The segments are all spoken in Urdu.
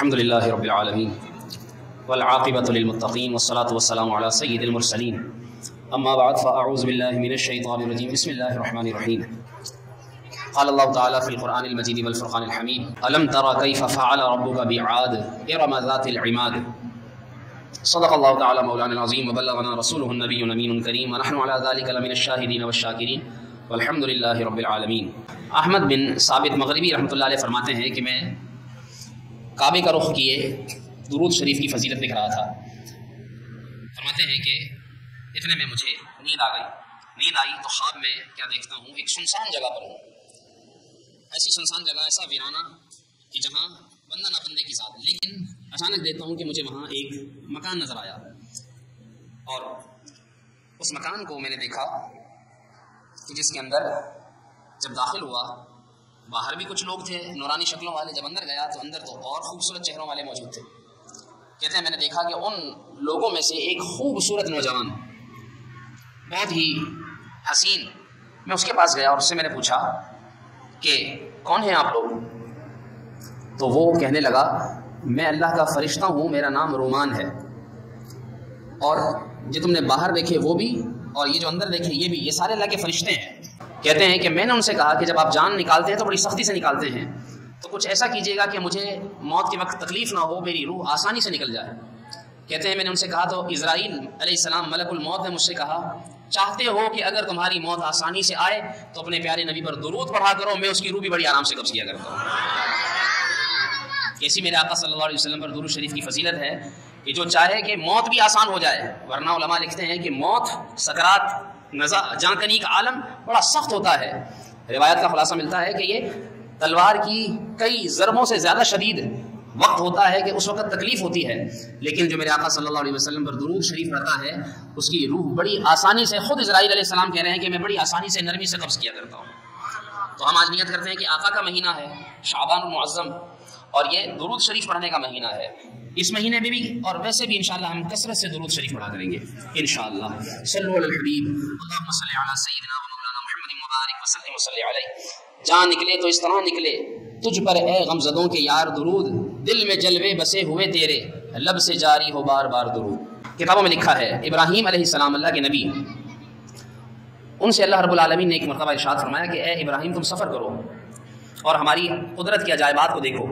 الحمدللہ رب العالمین والعاقبۃ للمتقین والصلاة والسلام علی سید المرسلین اما بعد فاعوذ باللہ من الشیطان الرجیم بسم اللہ الرحمن الرحیم قال اللہ تعالی فی القرآن المجید والفرقان الحمید الم تر کیف فعل ربک بعاد ارم ذات العماد صدق اللہ تعالی مولانا العظیم وبلغنا رسولہ النبی الامین الکریم ونحن علی ذلک لمن الشاہدین والشاکرین والحمدللہ رب العالمین۔ احمد بن ثابت مغربی رحمۃ اللہ علیہ فرماتے ہیں کہ میں کعبے کا رخ کیے درود شریف کی فضیلت لکھ رہا تھا۔ فرماتے ہیں کہ اتنے میں مجھے نیند آئی تو خواب میں کیا دیکھتا ہوں، ایک سنسان جگہ پر ہوں، ایسی سنسان جگہ، ایسا ویرانہ کہ جہاں بندہ نہ بندے کی ذات، لیکن اچانک دیکھتا ہوں کہ مجھے وہاں ایک مکان نظر آیا اور اس مکان کو میں نے دیکھا کہ جس کے اندر جب داخل ہوا باہر بھی کچھ لوگ تھے نورانی شکلوں والے، جب اندر گیا تو اندر تو اور خوبصورت چہروں والے موجود تھے۔ کہتے ہیں میں نے دیکھا کہ ان لوگوں میں سے ایک خوبصورت نوجوان، بہت ہی حسین، میں اس کے پاس گیا اور اس سے میں نے پوچھا کہ کون ہیں آپ لوگ؟ تو وہ کہنے لگا میں اللہ کا فرشتہ ہوں، میرا نام رومان ہے، اور جو تم نے باہر دیکھے وہ بھی اور یہ جو اندر دیکھے یہ بھی، یہ سارے اللہ کے فرشتے ہیں۔ کہتے ہیں کہ میں نے ان سے کہا کہ جب آپ جان نکالتے ہیں تو بڑی سختی سے نکالتے ہیں، تو کچھ ایسا کیجیے گا کہ مجھے موت کے وقت تکلیف نہ ہو، میری روح آسانی سے نکل جائے۔ کہتے ہیں میں نے ان سے کہا تو اسرائیل علیہ السلام ملک الموت نے مجھ سے کہا چاہتے ہو کہ اگر تمہاری موت آسانی سے آئے تو اپنے پیارے نبی پر درود پڑھا کرو، میں اس کی روح بھی بڑی آرام سے قبض کیا کرتا ہوں۔ کیسی میرے آقا صلی اللہ علیہ وسلم پر درود شریف کی فضیلت ہے کہ جو چاہے کہ موت بھی آسان ہو جائے، ورنہ علماء لکھتے ہیں کہ موت، سکرات، جان کنی کا عالم بڑا سخت ہوتا ہے۔ روایت کا خلاصہ ملتا ہے کہ یہ تلوار کی کئی ضربوں سے زیادہ شدید وقت ہوتا ہے کہ اس وقت تکلیف ہوتی ہے، لیکن جو میرے آقا صلی اللہ علیہ وسلم پر درود شریف پڑھتا ہے اس کی روح بڑی آسانی سے، خود اسرائیل علیہ السلام کہہ رہے ہیں کہ میں بڑی آسانی سے نرمی سے قبض کیا کرتا ہوں۔ تو ہم آج نیت کرتے ہیں کہ آقا کا مہینہ ہے شعبان المعظم اور یہ درود شریف پڑھنے کا مہینہ ہے۔ اس مہینے میں بھی اور ویسے بھی انشاءاللہ ہم کثرت سے درود شریف پڑھا کریں گے انشاءاللہ۔ صلو علی الحبیب اللہم صلی علی سیدنا و مولانا محمد مبارک وسلم وصلی علیہ۔ جان نکلے تو اس طرح نکلے تجھ پر اے غمزدوں کے یار درود، دل میں جلوے بسے ہوئے تیرے لب سے جاری ہو بار بار درود۔ کتابوں میں لکھا ہے ابراہیم علیہ السلام اللہ کے نبی، ان سے اللہ رب العالمین نے ایک مرتبہ ارشاد فرمایا کہ اے ابراہیم تم سفر کرو اور ہماری قدرت کی عجائبات کو دیکھو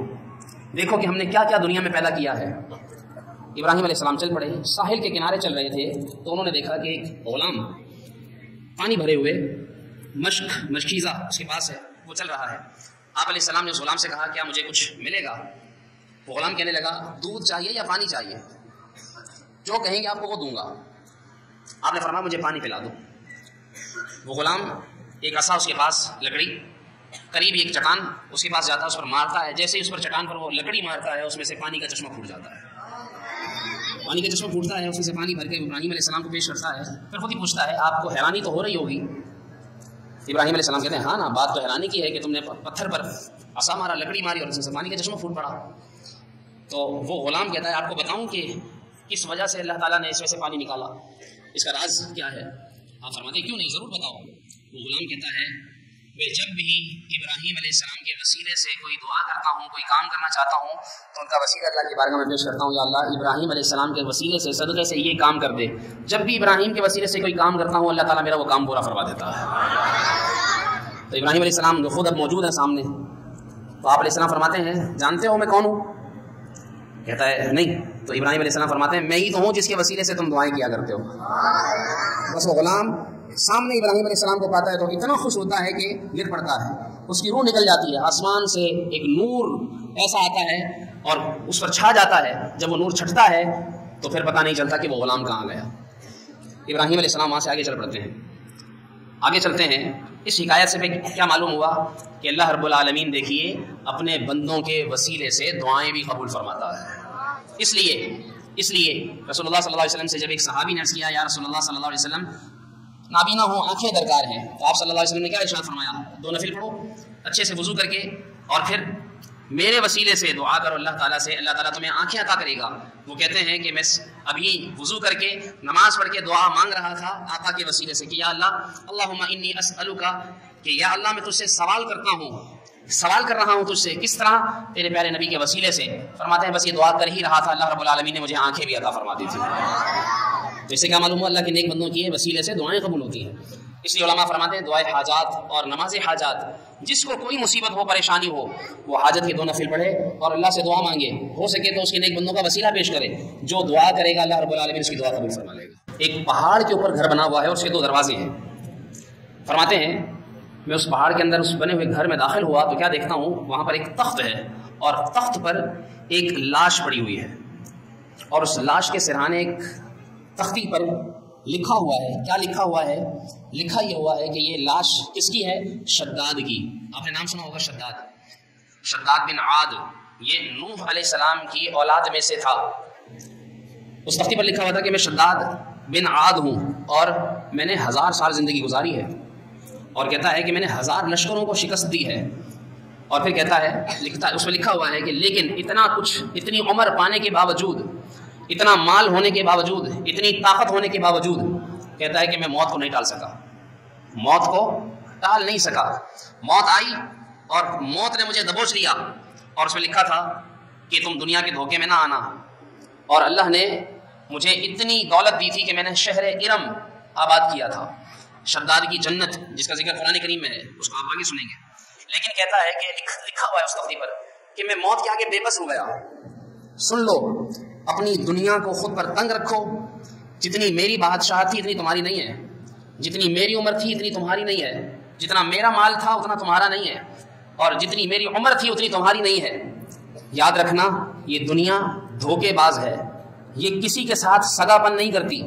کہ ہم نے کیا کیا دنیا میں پیدا کیا ہے۔ ابراہیم علیہ السلام چل پڑے، ساحل کے کنارے چل رہے تھے تو انہوں نے دیکھا کہ ایک غلام پانی بھرے ہوئے مشکیزہ اس کے پاس ہے، وہ چل رہا ہے۔ آپ علیہ السلام نے اس غلام سے کہا کیا مجھے کچھ ملے گا؟ وہ غلام کہنے لگا دودھ چاہیے یا پانی چاہیے؟ جو کہیں گے آپ کو وہ دوں گا۔ آپ نے فرمایا مجھے پانی پلا دو۔ وہ غلام ایک عصا اس کے پاس، لکڑی قریب ایک چٹان اس کے پاس جاتا ہے، اس پر مارتا ہے، جیسے ہی اس پر چٹان پر وہ لکڑی مارتا ہے اس میں سے پانی کا چشمہ پھوٹ جاتا ہے۔ پانی کا چشمہ پھوٹتا ہے، اس میں سے پانی بھر کے ابراہیم علیہ السلام کو پیش کرتا ہے، پھر خود ہی پوچھتا ہے آپ کو حیرانی تو ہو رہی ہوگی؟ ابراہیم علیہ السلام کہتے ہیں ہاں نا، بات تو حیرانی کی ہے کہ تم نے پتھر پر عصا مارا، لکڑی ماری اور اس میں سے پانی کا چشمہ پھوٹ پڑا۔ تو وہ غلام کہتا ہے آپ کو بتاؤں کہ کس وجہ سے اللہ تعالیٰ نے اس میں سے پانی نکالا، اس کا راز کیا ہے؟ آپ فرماتے ہیں کیوں نہیں، ضرور بتاؤ۔ وہ غلام کہتا ہے میں جب بھی ابراہیم علیہ السلام کے وسیلے سے کوئی دعا کرتا ہوں، کوئی کام کرنا چاہتا ہوں تو ان کا وسیلہ اللہ کی بارگاہ میں پیش کرتا ہوں، یا اللہ ابراہیم علیہ السلام کے وسیلے سے، صدقے سے یہ کام کر دے۔ جب بھی ابراہیم کے وسیلے سے کوئی کام کرتا ہوں اللہ تعالیٰ میرا وہ کام پورا فرما دیتا ہے۔ تو ابراہیم علیہ السلام جو خود اب موجود ہیں سامنے، تو آپ علیہ السلام فرماتے ہیں جانتے ہو میں کون ہوں؟ کہتا ہے نہیں۔ تو ابراہیم علیہ السلام فرماتے ہیں میں ہی تو ہوں جس کے وسیلے سے تم دعائیں کیا کرتے ہو۔ بس وہ غلام سامنے ابراہیم علیہ السلام کو پاتا ہے تو اتنا خوش ہوتا ہے کہ گر پڑتا ہے، اس کی روح نکل جاتی ہے، آسمان سے ایک نور ایسا آتا ہے اور اس پر چھا جاتا ہے۔ جب وہ نور چھٹتا ہے تو پھر پتہ نہیں چلتا کہ وہ غلام کہاں گیا۔ ابراہیم علیہ السلام وہاں سے آگے چل پڑتے ہیں۔ آگے چلتے ہیں، اس حکایت سے کیا معلوم ہوا کہ اللہ رب العالمین دیکھیے اپنے بندوں کے وسیلے سے دعائیں بھی قبول فرماتا ہے۔ اس لیے رسول اللہ صلی اللہ علیہ وسلم سے جب ایک صحابی نے عرض کیا یا رسول اللہ صلی اللہ علیہ وسلم نابینا ہوں، آنکھیں درکار ہیں، تو آپ صلی اللہ علیہ وسلم نے کیا ارشاد فرمایا؟ 2 نفل پڑھو اچھے سے وضو کر کے اور پھر میرے وسیلے سے دعا کرو اللہ تعالیٰ سے، اللہ تعالیٰ تمہیں آنکھیں عطا کرے گا۔ وہ کہتے ہیں کہ میں ابھی وضو کر کے نماز پڑھ کے دعا مانگ رہا تھا آقا کے وسیلے سے کہ یا اللہ اللہم انی اسألک، کہ یا اللہ میں تجھ سے سوال کرتا ہوں سوال کر رہا ہوں تجھ سے، کس طرح؟ تیرے پیارے نبی کے وسیلے سے۔ فرماتے ہیں بس یہ دعا کر ہی رہا تھا، اللہ رب العالمین نے مجھے آنکھیں بھی عطا فرما دی تھی۔ تو اس سے کیا معلوم ہوا؟ اللہ کے نیک بندوں کی وسیلے سے دعائیں قبول ہوتی ہیں۔ اس لیے علماء فرماتے ہیں دعائے حاجات اور نماز حاجات، جس کو کوئی مصیبت ہو، پریشانی ہو، وہ حاجت کے 2 نفل پڑھے اور اللہ سے دعا مانگے، ہو سکے تو اس کے نیک بندوں کا وسیلہ پیش کرے۔ جو دعا کرے گا اللہ رب العالمین اس کی دعا قبول فرما لے گا۔ ایک پہاڑ کے اوپر گھر بنا ہوا ہے اور اس کے 2 دروازے ہیں۔ فرماتے ہیں میں اس پہاڑ کے اندر اس بنے ہوئے گھر میں داخل ہوا تو کیا دیکھتا ہوں، وہاں پر ایک تخت ہے اور تخت پر ایک لاش پڑی ہوئی ہے، اور اس لاش کے سرہانے ایک تختی پر لکھا ہوا ہے۔ کیا لکھا ہوا ہے؟ لکھا یہ ہوا ہے کہ یہ لاش کس کی ہے؟ شداد کی۔ آپ نے نام سنا ہوگا شداد بن عاد، یہ نوح علیہ السلام کی اولاد میں سے تھا۔ اس تختی پر لکھا ہوا تھا کہ میں شداد بن عاد ہوں اور میں نے 1000 سال زندگی گزاری ہے، اور کہتا ہے کہ میں نے 1000 لشکروں کو شکست دی ہے، اور پھر کہتا ہے اس میں لکھا ہوا ہے کہ لیکن اتنا کچھ، اتنی عمر پانے کے باوجود، اتنا مال ہونے کے باوجود، اتنی طاقت ہونے کے باوجود، کہتا ہے کہ میں موت کو نہیں ٹال سکا، موت کو ٹال نہیں سکا۔ موت آئی اور موت نے مجھے دبوچ لیا، اور اس میں لکھا تھا کہ تم دنیا کے دھوکے میں نہ آنا، اور اللہ نے مجھے اتنی دولت دی تھی کہ میں نے شہر ارم آباد کیا تھا۔ شداد کی جنت جس کا ذکر قرآن کریم میں ہے، اس کو آپ آگے سنیں گے، لیکن کہتا ہے کہ لکھا ہوا ہے اس تختی پر کہ میں موت کے آگے بے بس ہو گیا۔ سن لو، اپنی دنیا کو خود پر تنگ رکھو، جتنی میری بادشاہت تھی اتنی تمہاری نہیں ہے، جتنی میری عمر تھی اتنی تمہاری نہیں ہے، جتنا میرا مال تھا اتنا تمہارا نہیں ہے، اور جتنی میری عمر تھی اتنی تمہاری نہیں ہے۔ یاد رکھنا یہ دنیا دھوکے باز ہے، یہ کسی کے ساتھ سگا پن نہیں کرتی،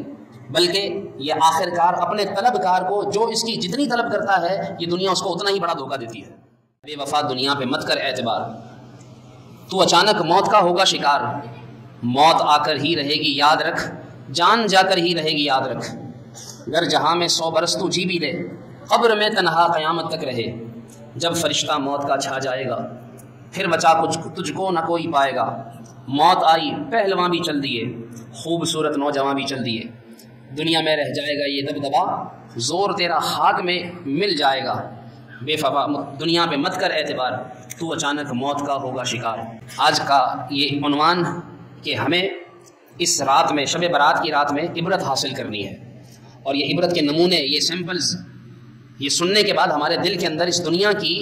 بلکہ یہ آخرکار اپنے طلبکار کو جو اس کی جتنی طلب کرتا ہے یہ دنیا اس کو اتنا ہی بڑا دھوکہ دیتی ہے۔ بے وفا دنیا پہ مت کر اعتبار، تو اچانک موت کا ہوگا شکار، موت آ کر ہی رہے گی یاد رکھ، جان جا کر ہی رہے گی یاد رکھ، گر جہاں میں 100 برس تو جی بھی لے، قبر میں تنہا قیامت تک رہے، جب فرشتہ موت کا چھا جائے گا، پھر بچا کچھ تجھ کو نہ کوئی پائے گا، موت آئی پہلواں بھی چل دیے، خوبصورت نوجوان بھی چل دیے، دنیا میں رہ جائے گا یہ دبدبا، زور تیرا خاک میں مل جائے گا، بے وفا دنیا پہ مت کر اعتبار، تو اچانک موت کا ہوگا شکار۔ آج کا یہ عنوان کہ ہمیں اس رات میں، شب برات کی رات میں عبرت حاصل کرنی ہے، اور یہ عبرت کے نمونے، یہ سیمپلز، یہ سننے کے بعد ہمارے دل کے اندر اس دنیا کی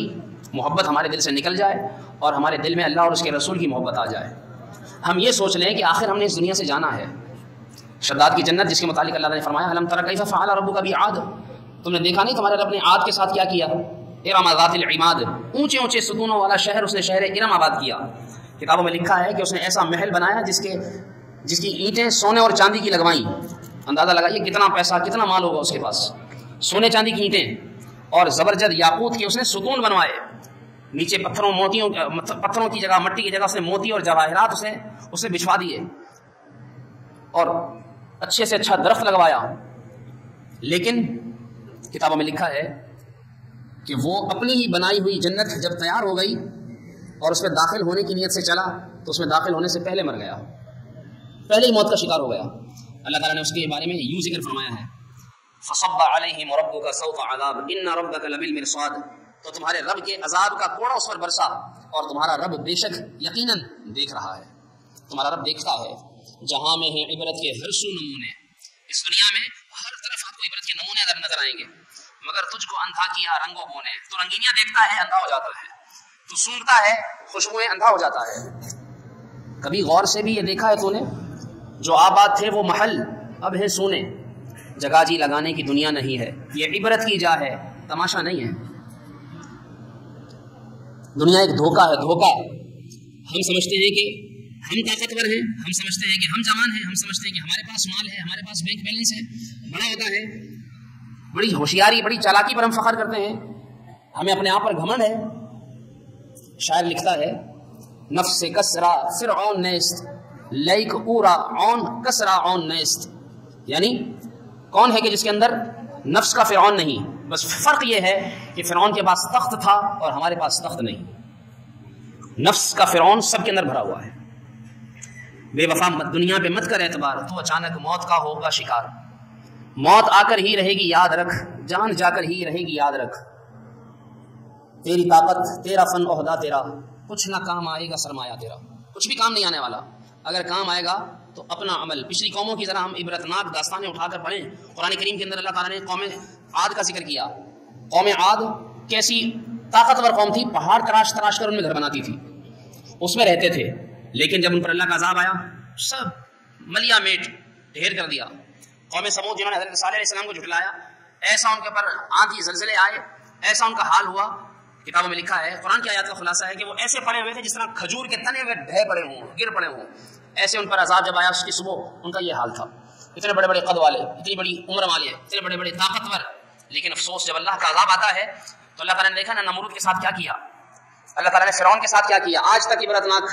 محبت ہمارے دل سے نکل جائے اور ہمارے دل میں اللہ اور اس کے رسول کی محبت آ جائے۔ ہم یہ سوچ لیں کہ آخر ہم نے اس دنیا سے جانا ہے۔ شداد کی جنت جس کے متعلق اللہ نے فرمایا الم تر کیف فعل ربک بعاد، تم نے دیکھا نہیں تمہارے رب نے عاد کے ساتھ کیا کیا؟ ارم ذات العماد، اونچے اونچے ستونوں والا شہر اس نے شہر ارم آباد کیا۔ کتابوں میں لکھا ہے کہ اس نے ایسا محل بنایا جس کی اینٹیں سونے اور چاندی کی لگوائیں۔ اندازہ لگائیے کتنا پیسہ، کتنا مال ہوگا اس کے پاس۔ سونے چاندی کی اینٹیں اور زبرجد یاقوت کے اس نے ستون بنوائے، نیچے پتھروں کی جگہ، مٹی کی جگہ اس نے موتی اور جواہرات اسے بچھوا دیے، اور اچھے سے اچھا درخت لگوایا۔ لیکن کتابوں میں لکھا ہے کہ وہ اپنی ہی بنائی ہوئی جنت جب تیار ہو گئی اور اس میں داخل ہونے کی نیت سے چلا تو اس میں داخل ہونے سے پہلے مر گیا، پہلے ہی موت کا شکار ہو گیا۔ اللہ تعالیٰ نے اس کے بارے میں یوں ذکر فرمایا ہے فَصَبَّ عَلَيْهِمْ رَبُّكَ سَوْطَ عَذَابٍ إِنَّ رَبَّكَ لَبِالْمِرْصَادِ، تو تمہارے رب کے عذاب کا کوڑا اس پر برسا، اور تمہارا رب بے شک یقیناً دیکھ رہا ہے، تمہارا رب دیکھتا ہے۔ جہاں میں ہے عبرت کے ہر سو نمونے، اس دنیا میں ہر طرف آپ کو عبرت کے نمونے نظر آئیں گے، مگر تجھ کو اندھا کیا رنگوں بو نے، تو رنگینیاں دیکھتا ہے اندھا ہو جاتا ہے، تو سونگتا ہے خوشبوئیں اندھا ہو جاتا ہے۔ کبھی غور سے بھی یہ دیکھا ہے تو نے، جو آباد تھے وہ محل اب ہے سونے، جگہ جی لگانے کی دنیا نہیں ہے، یہ عبرت کی جا ہے، تماشا نہیں ہے۔ دنیا ایک دھوکہ ہے، دھوکہ۔ ہم سمجھتے ہیں کہ ہم طاقتور ہیں، ہم سمجھتے ہیں کہ ہم جوان ہیں، ہم سمجھتے ہیں کہ ہمارے پاس مال ہے، ہمارے پاس بینک بیلنس ہے، بڑا ہوتا ہے، بڑی ہوشیاری، بڑی چالاکی پر ہم فخر کرتے ہیں، ہمیں اپنے آپ پر گھمنڈ ہے۔ شاعر لکھتا ہے نفس کسرا فرعون نیست لیک اورا عون کسرا عون نیست، یعنی کون ہے کہ جس کے اندر نفس کا فرعون نہیں، بس فرق یہ ہے کہ فرعون کے پاس تخت تھا اور ہمارے پاس تخت نہیں۔ نفس کا فرعون سب کے اندر بھرا ہوا ہے۔ بے وفا دنیا پہ مت کر اعتبار، تو اچانک موت کا ہوگا شکار، موت آ کر ہی رہے گی یاد رکھ، جان جا کر ہی رہے گی یاد رکھ۔ تیری طاقت، تیرا فن، عہدہ تیرا، کچھ نہ کام آئے گا سرمایہ تیرا، کچھ بھی کام نہیں آنے والا۔ اگر کام آئے گا تو اپنا عمل۔ پچھلی قوموں کی ذرا ہم عبرتناک داستانیں اٹھا کر پڑھیں۔ قرآن کریم کے اندر اللہ تعالیٰ نے قوم عاد کا ذکر کیا۔ قوم عاد کیسی طاقتور قوم تھی، پہاڑ تراش تراش کر ان میں گھر بناتی تھی، اس میں رہتے تھے، لیکن جب ان پر اللہ کا عذاب آیا سب ملیا میٹ ڈھیر کر دیا۔ قوم سمود جنہوں نے حضرت صالح علیہ السلام کو جھٹلایا، ایسا ان کے پر آندھی زلزلے آئے، ایسا ان کا حال ہوا۔ کتابوں میں لکھا ہے، قرآن کی آیات کا خلاصہ ہے کہ وہ ایسے پڑے ہوئے تھے جس طرح کھجور کے تنے ہوئے ڈھے پڑے ہوں، گر پڑے ہوں، ایسے ان پر عذاب جب آیا اس کی صبح ان کا یہ حال تھا۔ اتنے بڑے بڑے قد والے، اتنی بڑی عمر والے، اتنے بڑے بڑے طاقتور، لیکن افسوس جب اللہ کا عذاب آتا ہے تو اللہ تعالیٰ نے دیکھا نا نمرود کے ساتھ کیا کیا، اللہ تعالیٰ نے فرعون کے ساتھ کیا کیا، آج تک عبرتناک،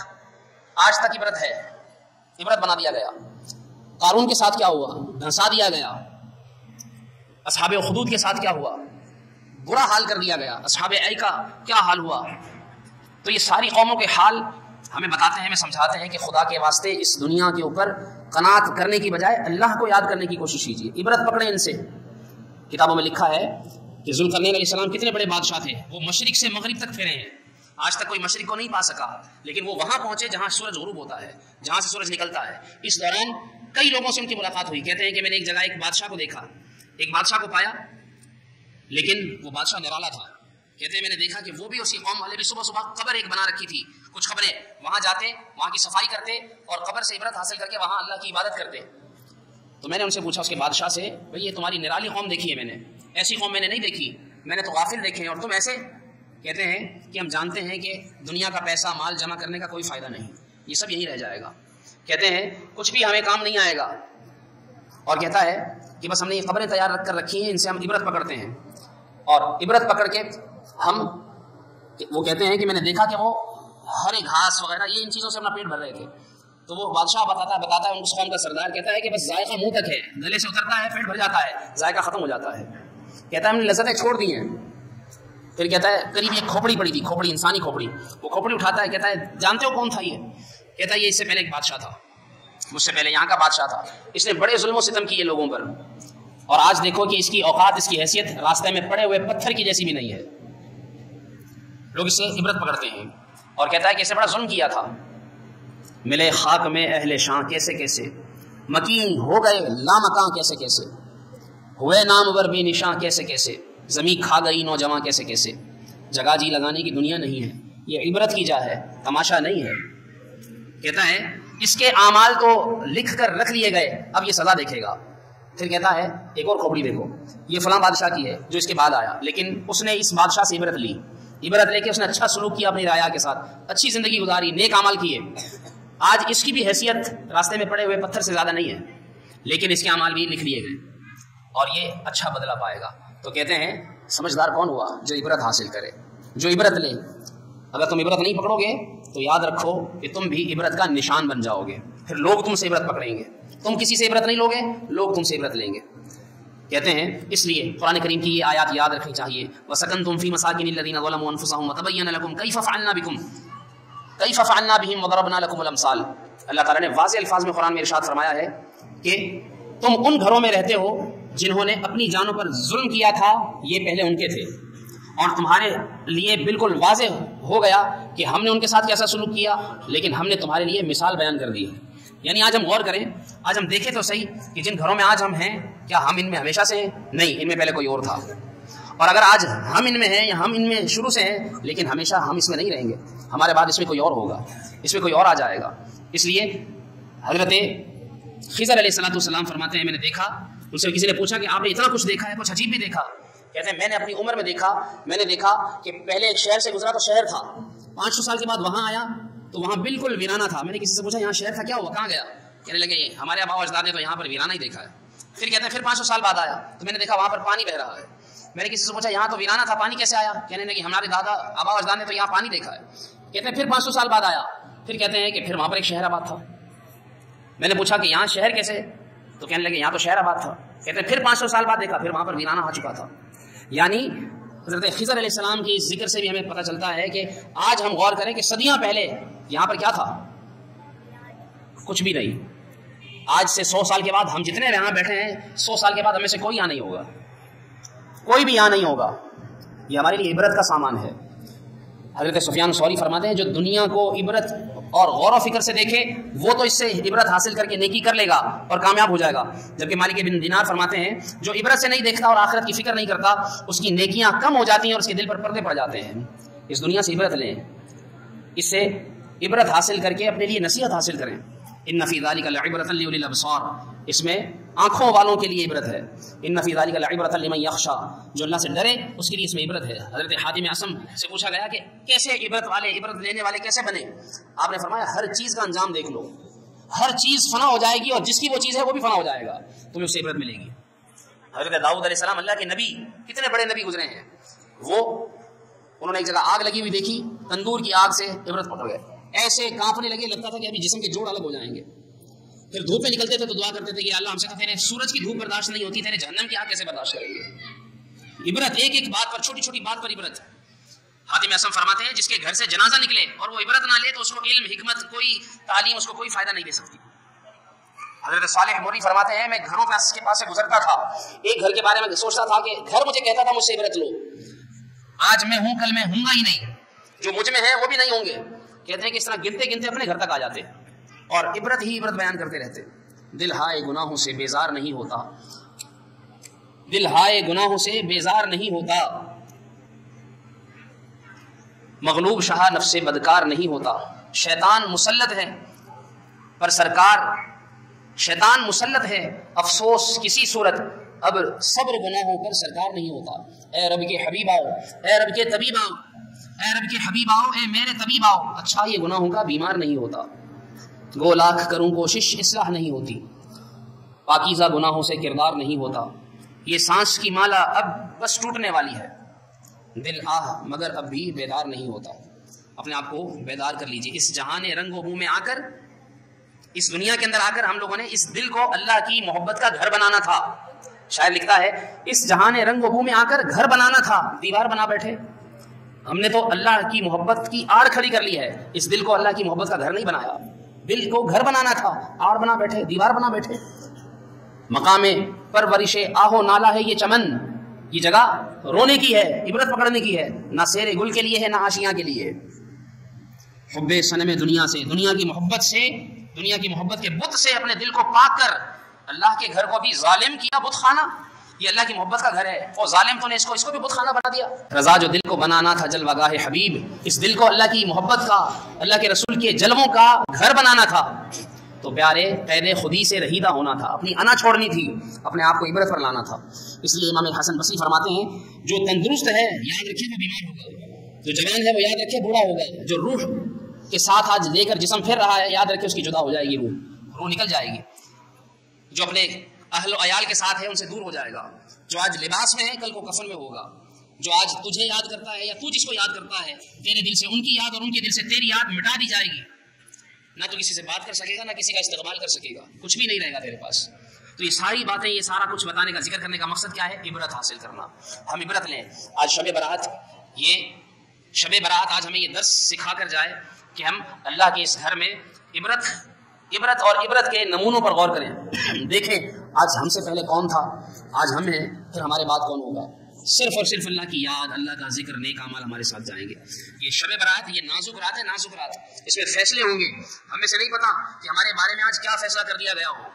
آج تک عبرت ہے، عبرت بنا دیا گیا۔ قارون کے ساتھ کیا ہوا، دھنسا دیا گیا۔ اصحاب اخدود کے ساتھ کیا ہوا، برا حال کر دیا گیا۔ اصحاب ایکا کیا حال ہوا۔ تو یہ ساری قوموں کے حال ہمیں بتاتے ہیں، ہمیں سمجھاتے ہیں کہ خدا کے واسطے اس دنیا کے اوپر قناعت کرنے کی بجائے اللہ کو یاد کرنے کی کوشش کیجیے، عبرت پکڑیں ان سے۔ کتابوں میں لکھا ہے کہ ذوالقرنین علیہ السلام کتنے بڑے بادشاہ تھے، وہ مشرق سے مغرب تک پھیرے ہیں، آج تک کوئی مشرق کو نہیں پا سکا، لیکن وہ وہاں پہنچے جہاں سورج غروب ہوتا ہے، جہاں سے سورج نکلتا ہے۔ اس دوران کئی لوگوں سے ان کی ملاقات ہوئی۔ کہتے ہیں کہ میں نے ایک جگہ ایک بادشاہ کو دیکھا، ایک بادشاہ کو پایا، لیکن وہ بادشاہ نرالا تھا۔ کہتے ہیں میں نے دیکھا کہ وہ بھی اسی قوم والے بھی صبح صبح قبر ایک بنا رکھی تھی، کچھ قبریں وہاں جاتے، وہاں کی صفائی کرتے اور قبر سے عبرت حاصل کر کے وہاں اللہ کی عبادت کرتے۔ تو میں نے ان سے پوچھا، اس کے بادشاہ سے، بھئی یہ تمہاری نرالی قوم دیکھی ہے میں نے، ایسی قوم میں نے نہیں دیکھی، میں نے تو غافل دیکھے ہیں، اور تم ایسے؟ کہتے ہیں کہ ہم جانتے ہیں کہ دنیا کا پیسہ مال جمع کرنے کا کوئی فائدہ نہیں، یہ سب یہی رہ جائے گا۔ کہتے ہیں کچھ بھی ہمیں کام نہیں آئے گا، اور کہتا ہے کہ بس ہم نے یہ قبریں تیار رکھ کر رکھی ہیں، ان سے ہم عبرت پکڑتے ہیں، اور عبرت پکڑ کے ہم، وہ کہتے ہیں کہ میں نے دیکھا کہ وہ ہرے گھاس وغیرہ یہ ان چیزوں سے اپنا پیٹ بھر رہے تھے۔ تو وہ بادشاہ بتاتا ہے، اس قوم کا سردار کہتا ہے کہ بس ذائقہ منہ تک ہے، گلے سے اترتا ہے، پیٹ بھر جاتا ہے، ذائقہ ختم ہو جاتا ہے۔ کہتا ہے ہم نے لذتیں چھوڑ دی ہیں۔ پھر کہتا ہے قریب ایک کھوپڑی پڑی تھی، کھوپڑی، انسانی کھوپڑی، وہ کھوپڑی اٹھاتا ہے، کہتا ہے جانتے ہو کون تھا یہ؟ کہتا ہے یہ اس سے پہلے ایک بادشاہ تھا، مجھ سے پہلے یہاں کا بادشاہ تھا، اس نے بڑے ظلم و ستم کیے لوگوں پر، اور آج دیکھو کہ اس کی اوقات، اس کی حیثیت راستے میں پڑے ہوئے پتھر کی جیسی بھی نہیں ہے۔ لوگ اس سے عبرت پکڑتے ہیں، اور کہتا ہے کہ اسے بڑا ظلم کیا تھا۔ ملے خاک میں اہل شاں کیسے کیسے، مکین ہو گئے لامکاں کیسے کیسے، ہوئے نامور بے نشاں کیسے کیسے، زمین کھا گئی نوجواں کیسے کیسے۔ جگہ جی لگانے کی دنیا نہیں ہے، یہ عبرت کی جا ہے، تماشا نہیں ہے۔ کہتا ہے اس کے اعمال تو لکھ کر رکھ لیے گئے، اب یہ سزا دیکھے گا۔ پھر کہتا ہے ایک اور کھوپڑی دیکھو، یہ فلاں بادشاہ کی ہے جو اس کے بعد آیا، لیکن اس نے اس بادشاہ سے عبرت لی، عبرت لے کے اس نے اچھا سلوک کیا اپنی رعایا کے ساتھ، اچھی زندگی گزاری، نیک اعمال کیے۔ آج اس کی بھی حیثیت راستے میں پڑے ہوئے پتھر سے زیادہ نہیں ہے، لیکن اس کے اعمال بھی لکھ لیے گئے، اور یہ اچھا بدلہ پائے گا۔ تو کہتے ہیں سمجھدار کون ہوا؟ جو عبرت حاصل کرے، جو عبرت لے۔ اگر تم عبرت نہیں پکڑو گے تو یاد رکھو کہ تم بھی عبرت کا نشان بن جاؤ گے، پھر لوگ تم سے عبرت پکڑیں گے۔ تم کسی سے عبرت نہیں لوگے، لوگ تم سے عبرت لیں گے۔ کہتے ہیں اس لیے قرآن کریم کی یہ آیات یاد رکھنی چاہیے۔ وَسَكَنْتُمْ فِي مَسَاكِنِ الَّذِينَ ظَلَمُوا أَنفُسَهُمْ وَتَبَيَّنَ لَكُمْ كَيْفَ فَعَلْنَا بِهِمْ وَضَرَبْنَا لَكُمُ الْأَمْثَالَ۔ اللہ تعالیٰ نے واضح الفاظ میں قرآن میں ارشاد فرمایا ہے کہ تم ان گھروں میں رہتے ہو جنہوں نے اپنی جانوں پر ظلم کیا تھا، یہ پہلے ان کے تھے، اور تمہارے لیے بالکل واضح ہو گیا کہ ہم نے ان کے ساتھ کیسا سلوک کیا، لیکن ہم نے تمہارے لیے مثال بیان کر دی ہے۔ یعنی آج ہم غور کریں، آج ہم دیکھیں تو صحیح کہ جن گھروں میں آج ہم ہیں، کیا ہم ان میں ہمیشہ سے ہیں؟ نہیں، ان میں پہلے کوئی اور تھا۔ اور اگر آج ہم ان میں ہیں یا ہم ان میں شروع سے ہیں، لیکن ہمیشہ ہم اس میں نہیں رہیں گے، ہمارے بعد اس میں کوئی اور ہوگا، اس میں کوئی اور آ جائے گا۔ اس لیے حضرت خضر علیہ السلام فرماتے ہیں میں نے دیکھا، ان سے کسی نے پوچھا کہ آپ نے اتنا کچھ دیکھا ہے، کچھ عجیب بھی دیکھا؟ کہتے ہیں میں نے اپنی عمر میں دیکھا، میں نے دیکھا کہ پہلے ایک شہر سے گزرا تو شہر تھا، 500 سال کے بعد وہاں آیا تو وہاں بالکل ویرانہ تھا۔ میں نے کسی سے پوچھا یہاں شہر تھا، کیا ہوا، کہاں گیا؟ کہنے لگے ہمارے آبا و اجداد نے تو یہاں پر ویرانہ ہی دیکھا ہے۔ پھر کہتے ہیں پھر 500 سال بعد آیا تو میں نے دیکھا وہاں پر پانی بہ رہا ہے۔ میں نے کسی سے پوچھا یہاں تو ویرانہ تھا، پانی کیسے آیا؟ کہنے لگے ہمارے دادا آبا و اجداد نے تو یہاں پانی دیکھا ہے۔ کہتے ہیں پھر 500 سال بعد آیا، پھر کہتے ہیں کہ پھر وہاں پر ایک شہر آباد تھا۔ میں نے پوچھا کہ یہاں شہر کیسے؟ تو کہنے لگے یہاں تو شہر آباد تھا۔ کہتے ہیں پھر 500 سال بعد دیکھا، پھر وہاں پر ویرانہ آ چکا تھا۔ یعنی حضرت خضر علیہ السلام کی ذکر سے بھی ہمیں پتہ چلتا ہے کہ آج ہم غور کریں کہ صدیاں پہلے یہاں پر کیا تھا؟ کچھ بھی نہیں۔ آج سے 100 سال کے بعد ہم جتنے یہاں بیٹھے ہیں، 100 سال کے بعد ہمیں سے کوئی یہاں نہیں ہوگا، کوئی بھی یہاں نہیں ہوگا۔ یہ ہمارے لیے عبرت کا سامان ہے۔ حضرت سفیان ثوری فرماتے ہیں جو دنیا کو عبرت اور غور و فکر سے دیکھے وہ تو اس سے عبرت حاصل کر کے نیکی کر لے گا اور کامیاب ہو جائے گا، جبکہ مالک بن دینار فرماتے ہیں جو عبرت سے نہیں دیکھتا اور آخرت کی فکر نہیں کرتا اس کی نیکیاں کم ہو جاتی ہیں اور اس کے دل پر پردے پڑ جاتے ہیں۔ اس دنیا سے عبرت لیں، اس سے عبرت حاصل کر کے اپنے لیے نصیحت حاصل کریں۔ ان فی ذلک لعبرۃ لأولی الابصار، اس میں آنکھوں والوں کے لیے عبرت ہے۔ ان فی ذلک لعبرۃ لمن یخشی، جو اللہ سے ڈرے اس کے لیے اس میں عبرت ہے۔ حضرت حاتم اعصم سے پوچھا گیا کہ کیسے عبرت لینے والے کیسے بنے؟ آپ نے فرمایا ہر چیز کا انجام دیکھ لو، ہر چیز فنا ہو جائے گی اور جس کی وہ چیز ہے وہ بھی فنا ہو جائے گا، تمہیں اس سے عبرت ملے گی۔ حضرت داؤد علیہ السلام اللہ کے نبی، کتنے بڑے نبی گزرے ہیں، وہ انہوں نے ایک جگہ آگ لگی ہوئی دیکھی، تندور کی آگ سے عبرت پکڑ گئے، ایسے کانپنے لگے، لگتا تھا کہ ابھی جسم کے جوڑ الگ ہو جائیں گے۔ پھر دھوپ میں نکلتے تھے تو دعا کرتے تھے کہ اللہ ہم سے تو تیرے سورج کی دھوپ برداشت نہیں ہوتی، تیرے جہنم کی آگ کیسے برداشت کریں گے؟ عبرت ایک ایک بات پر، چھوٹی چھوٹی بات پر عبرت۔ حاتم اعصم فرماتے ہیں جس کے گھر سے جنازہ نکلے اور وہ عبرت نہ لے تو اس کو علم، حکمت، کوئی تعلیم اس کو کوئی فائدہ نہیں دے سکتی۔ حضرت صالح موری فرماتے ہیں میں گھروں کے پاس سے گزرتا تھا، ایک گھر کے بارے میں سوچتا تھا کہ گھر مجھے کہتا تھا مجھ سے عبرت لو، آج میں ہوں کل میں ہوں گا ہی نہیں، جو مجھ میں ہے وہ بھی نہیں ہوں گے۔ کہتے ہیں کہ اس طرح گنتے گنتے اپنے گھر تک آ جاتے اور عبرت ہی عبرت بیان کرتے رہتے۔ دل ہائے گناہوں سے بیزار نہیں ہوتا، دل ہائے گناہوں سے بیزار نہیں ہوتا، مغلوب شاہ نفس بدکار نہیں ہوتا۔ شیطان مسلط ہے پر سرکار، شیطان مسلط ہے افسوس کسی صورت، اب صبر گناہوں پر سرکار نہیں ہوتا۔ اے رب کے حبیب آؤ، اے رب کے طبیب آؤ، اے رب کے حبیب آؤ، اے میرے طبیب آؤ، اچھا یہ گناہوں کا بیمار نہیں ہوتا۔ گو لاکھ کروں کوشش اصلاح نہیں ہوتی، پاکیزہ گناہوں سے کردار نہیں ہوتا۔ یہ سانس کی مالا اب بس ٹوٹنے والی ہے، دل آہ مگر اب بھی بیدار نہیں ہوتا۔ اپنے آپ کو بیدار کر لیجئے۔ اس جہان رنگ و بو میں آ کر، اس دنیا کے اندر آ کر ہم لوگوں نے اس دل کو اللہ کی محبت کا گھر بنانا تھا۔ شاعر لکھتا ہے اس جہان رنگ و بو میں آ کر گھر بنانا تھا، دیوار بنا بیٹھے۔ ہم نے تو اللہ کی محبت کی آڑ کھڑی کر لی ہے، اس دل کو اللہ کی محبت کا گھر نہیں بنایا۔ دل کو گھر بنانا تھا، آڑ بنا بیٹھے، دیوار بنا بیٹھے۔ مقام پرورش آہو نالا ہے یہ چمن، یہ جگہ رونے کی ہے، عبرت پکڑنے کی ہے، نہ سیر گل کے لیے ہے نہ آشیاں کے لیے۔ حب صنم دنیا سے، دنیا کی محبت سے، دنیا کی محبت کے بت سے اپنے دل کو پاک کر اللہ کے گھر کو بھی ظالم کیا بت خانہ۔ یہ اللہ کی محبت کا گھر ہے اور ظالم تو نے اس کو بھی بت خانہ بنا دیا۔ رضا جو دل کو بنانا تھا جلوہ گاہ حبیب، اس دل کو اللہ کی محبت کا، اللہ کے رسول کے جلووں کا گھر بنانا تھا تو پیارے قید خودی سے رہیدہ ہونا تھا، اپنی انا چھوڑنی تھی، اپنے آپ کو عبرت پر لانا تھا۔ اس لیے امام حسن بصری فرماتے ہیں جو تندرست ہے یاد رکھے وہ بیمار ہوگا، جو جوان ہے وہ یاد رکھے بوڑھا ہوگا، جو روح کے ساتھ آج لے کر جسم پھر رہا ہے یاد رکھے اس کی جدا ہو جائے گی، روح نکل جائے گی۔ جو اپنے اہل و عیال کے ساتھ ہے ان سے دور ہو جائے گا، جو آج لباس میں ہے کل کو کفن میں ہوگا، جو آج تجھے یاد کرتا ہے یا تو جس کو یاد کرتا ہے تیرے دل سے ان کی یاد اور ان کے دل سے تیری یاد مٹا دی جائے گی۔ نہ تو کسی سے بات کر سکے گا نہ کسی کا استقبال کر سکے گا، کچھ بھی نہیں رہے گا تیرے پاس۔ تو یہ ساری باتیں، یہ سارا کچھ بتانے کا، ذکر کرنے کا مقصد کیا ہے؟ عبرت حاصل کرنا۔ ہم عبرت لیں۔ آج شب برات، یہ شب برات آج ہمیں یہ درس سکھا کر جائے کہ ہم اللہ کے اس گھر میں عبرت اور عبرت کے نمونوں پر غور کریں۔ دیکھیں آج ہم سے پہلے کون تھا، آج ہم ہیں، پھر ہمارے بعد کون ہوگا۔ صرف اور صرف اللہ کی یاد، اللہ کا ذکر، نیک اعمال ہمارے ساتھ جائیں گے۔ یہ شب برات، یہ نازک رات ہے، نازک رات، اس میں فیصلے ہوں گے۔ ہمیں سے نہیں پتا کہ ہمارے بارے میں آج کیا فیصلہ کر دیا گیا ہو۔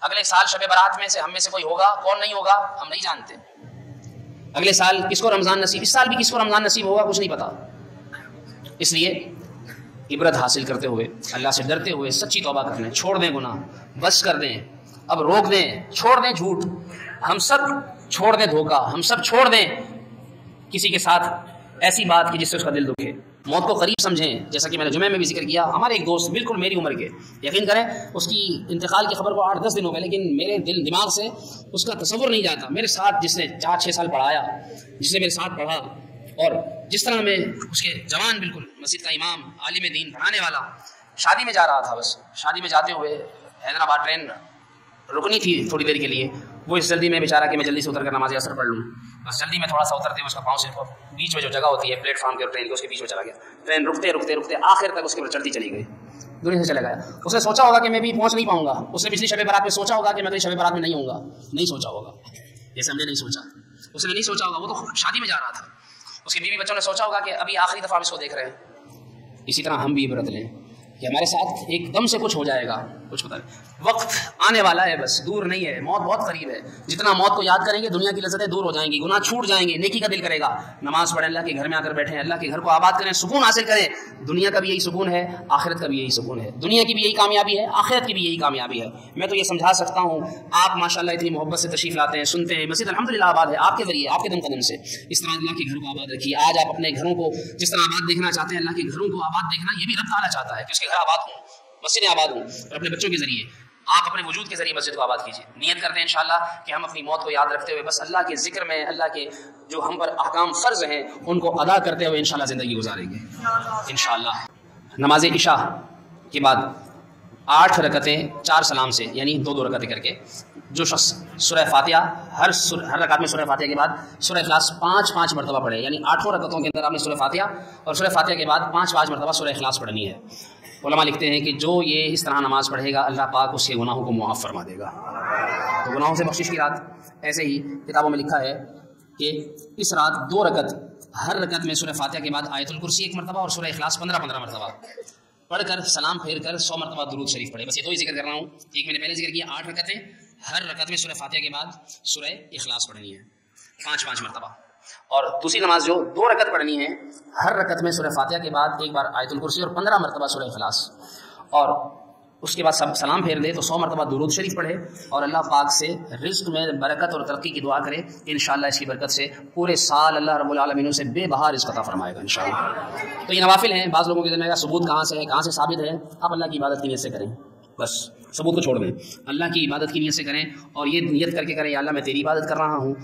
اگلے سال شب برات میں سے ہم میں سے کوئی ہوگا، کون نہیں ہوگا ہم نہیں جانتے۔ اگلے سال کس کو رمضان نصیب، اس سال بھی کس کو رمضان نصیب ہوگا کچھ نہیں پتا۔ اس لیے عبرت حاصل کرتے ہوئے، اللہ سے ڈرتے ہوئے سچی توبہ کر لیں، چھوڑ دیں گناہ، بس کر دیں، اب روک دیں، چھوڑ دیں جھوٹ، ہم سب چھوڑ دیں دھوکہ، ہم سب چھوڑ دیں کسی کے ساتھ ایسی بات کی جس سے اس کا دل دکھے۔ موت کو قریب سمجھیں، جیسا کہ میں نے جمعہ میں بھی ذکر کیا۔ ہمارے ایک دوست بالکل میری عمر کے، یقین کریں اس کی انتقال کی خبر کو 8-10 دن ہو گئے، لیکن میرے دماغ سے اس کا تصور نہیں جاتا۔ میرے ساتھ جس نے 4-6 سال پڑھایا، جس نے میرے ساتھ پڑھا، اور جس طرح میں اس کے جوان، بالکل مسجد کا امام، عالم دین، پڑھانے والا، شادی میں جا رہا تھا، بس شادی میں جاتے ہوئے حیدرآباد ٹرین رکنی تھی تھوڑی دیر کے لیے، وہ اس جلدی میں بیچارہ کہ میں جلدی سے اتر کر نماز عصر پڑھ لوں، بس جلدی میں تھوڑا سا اترتے اس کا پاؤں سے بیچ میں جو جگہ ہوتی ہے پلیٹ فارم کے اور ٹرین کے، اس کے بیچ میں چلا گیا۔ ٹرین رکتے رکتے رکتے آخر تک اس کے اوپر چلتی چلی گئی، دنیا سے چلا گیا۔ اس نے سوچا ہوگا کہ میں بھی پہنچ نہیں پاؤں گا، اس نے پچھلی شب برات میں سوچا ہوگا کہ میں شب برات میں نہیں ہوں گا، نہیں سوچا ہوگا، جیسے ہم نے نہیں سوچا، اس نے نہیں سوچا ہوگا، وہ تو شادی میں جا رہا تھا۔ اس کی بیوی بچوں نے سوچا ہوگا کہ ابھی آخری دفعہ ہم اس کو دیکھ رہے ہیں. اسی طرح ہم بھی عبرت لیں کہ ہمارے ساتھ ایک دم سے کچھ ہو جائے گا, کچھ پتہ نہیں, وقت آنے والا ہے, بس دور نہیں ہے, موت بہت قریب ہے. جتنا موت کو یاد کریں گے دنیا کی لذتیں دور ہو جائیں گی, گناہ چھوٹ جائیں گے, نیکی کا دل کرے گا. نماز پڑھیں, اللہ کے گھر میں آ کر بیٹھیں, اللہ کے گھر کو آباد کریں, سکون حاصل کریں. دنیا کا بھی یہی سکون ہے, آخرت کا بھی یہی سکون ہے. دنیا کی بھی یہی کامیابی ہے, آخرت کی بھی یہی کامیابی ہے. میں تو یہ سمجھا سکتا ہوں, آپ ماشاءاللہ اتنی محبت سے تشریف لاتے ہیں, سنتے ہیں. مسجد الحمدللہ آباد ہے آپ کے ذریعے, آپ کے دم قدم سے. اس طرح اللہ کے گھر کو آباد رکھیے. آج آپ اپنے گھروں کو جس طرح آباد دیکھنا چاہتے ہیں, اللہ کے گھروں کو آباد دیکھنا یہ بھی رب تعالیٰ چاہتا ہے کہ اس کے گھر آباد ہوں, مسجد آباد ہوں. اور اپنے بچوں کے ذریعے آپ اپنے وجود کے ذریعے مسجد کو آباد کیجیے. نیت کرتے ہیں انشاءاللہ کہ ہم اپنی موت کو یاد رکھتے ہوئے بس اللہ کے ذکر میں, اللہ کے جو ہم پر احکام فرض ہیں ان کو ادا کرتے ہوئے انشاءاللہ زندگی گزاریں گے انشاءاللہ. نماز عشاء کے بعد 8 رکعتیں 4 سلام سے, یعنی 2 رکعتیں کر کے, جو شخص سورہ فاتحہ ہر رکعت میں سورہ فاتحہ کے بعد سورہ اخلاص 5 مرتبہ پڑھے, یعنی 8 رکعتوں کے اندر آپ نے سورہ فاتحہ اور سورہ فاتحہ کے بعد 5 مرتبہ سورہ اخلاص پڑھنی ہے. علماء لکھتے ہیں کہ جو یہ اس طرح نماز پڑھے گا اللہ پاک اس کے گناہوں کو معاف فرما دے گا. تو گناہوں سے بخشش کی رات. ایسے ہی کتابوں میں لکھا ہے کہ اس رات 2 رکعت, ہر رکعت میں سورہ فاتحہ کے بعد آیت الکرسی 1 مرتبہ اور سورہ اخلاص 15 مرتبہ پڑھ کر سلام پھیر کر 100 مرتبہ درود شریف پڑھے. بس یہ 2 ہی ذکر کر رہا ہوں. ایک میں نے پہلے ذکر کیا 8 رکعتیں, ہر رکعت میں سورہ فاتحہ کے بعد سورہ اخلاص پڑھنی ہے 5 مرتبہ. اور دوسری نماز جو 2 رکعت پڑھنی ہے, ہر رکعت میں سورہ فاتحہ کے بعد ایک بار آیت الکرسی اور 15 مرتبہ سورہ اخلاص, اور اس کے بعد سب سلام پھیر دے تو 100 مرتبہ درود شریف پڑھے اور اللہ پاک سے رزق میں برکت اور ترقی کی دعا کرے. انشاءاللہ اس کی برکت سے پورے سال اللہ رب العالمین اسے بے بہا رزق عطا فرمائے گا انشاءاللہ. تو یہ نوافل ہیں. بعض لوگوں کے ذہن میں ثبوت کہاں سے ہے, کہاں سے ثابت ہے؟ آپ اللہ کی عبادت کی نیت سے کریں, بس ثبوت کو چھوڑ دیں. اللہ کی عبادت کی نیت سے کریں اور یہ نیت کر کے کریں, یا اللہ میں تیری عبادت کر رہا ہوں.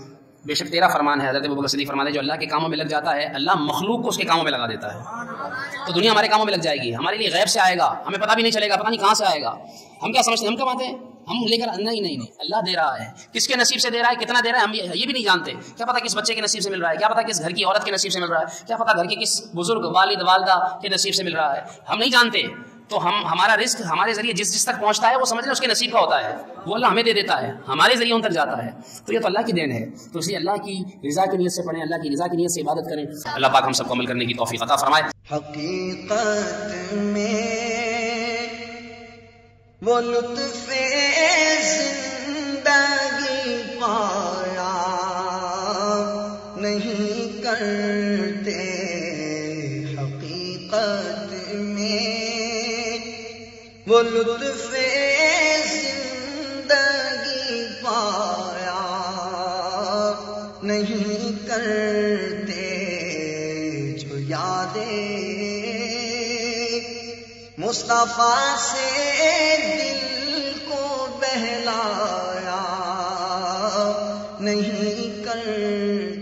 بے شک تیرا فرمان ہے, حضرت ابوبکر صدیق فرماتے ہیں جو اللہ کے کاموں میں لگ جاتا ہے اللہ مخلوق کو اس کے کاموں میں لگا دیتا ہے. تو دنیا ہمارے کاموں میں لگ جائے گی, ہمارے لیے غیب سے آئے گا, ہمیں پتہ بھی نہیں چلے گا, پتہ نہیں کہاں سے آئے گا. ہم کیا سمجھتے ہیں, ہم کب آتے ہیں, ہم لے کر, نہیں اللہ دے رہا ہے. کس کے نصیب سے دے رہا ہے, کتنا دے رہا ہے, ہم یہ بھی نہیں جانتے. کیا پتہ کس بچے کے نصیب سے مل رہا ہے, کیا پتہ کس گھر کی عورت کے نصیب سے مل رہا ہے, کیا پتہ گھر کے کس بزرگ والد والدہ کے نصیب سے مل رہا ہے, ہم نہیں جانتے. تو ہمارا رزق ہمارے ذریعے جس تک پہنچتا ہے وہ سمجھ لیں اس کے نصیب کا ہوتا ہے, وہ اللہ ہمیں دے دیتا ہے, ہمارے ذریعے ان تک جاتا ہے. تو یہ تو اللہ کی دین ہے. تو اس لیے اللہ کی رضا کی نیت سے پڑھیں, اللہ کی رضا کی نیت سے عبادت کریں. اللہ پاک ہم سب کو عمل کرنے کی توفیق عطا فرمائے. حقیقت میں وہ لطف زندگی پایا نہیں کرتے. حقیقت میں وہ لطف زندگی پایا نہیں کرتے. جو یادیں مصطفیٰ سے دل کو بہلایا نہیں کرتے.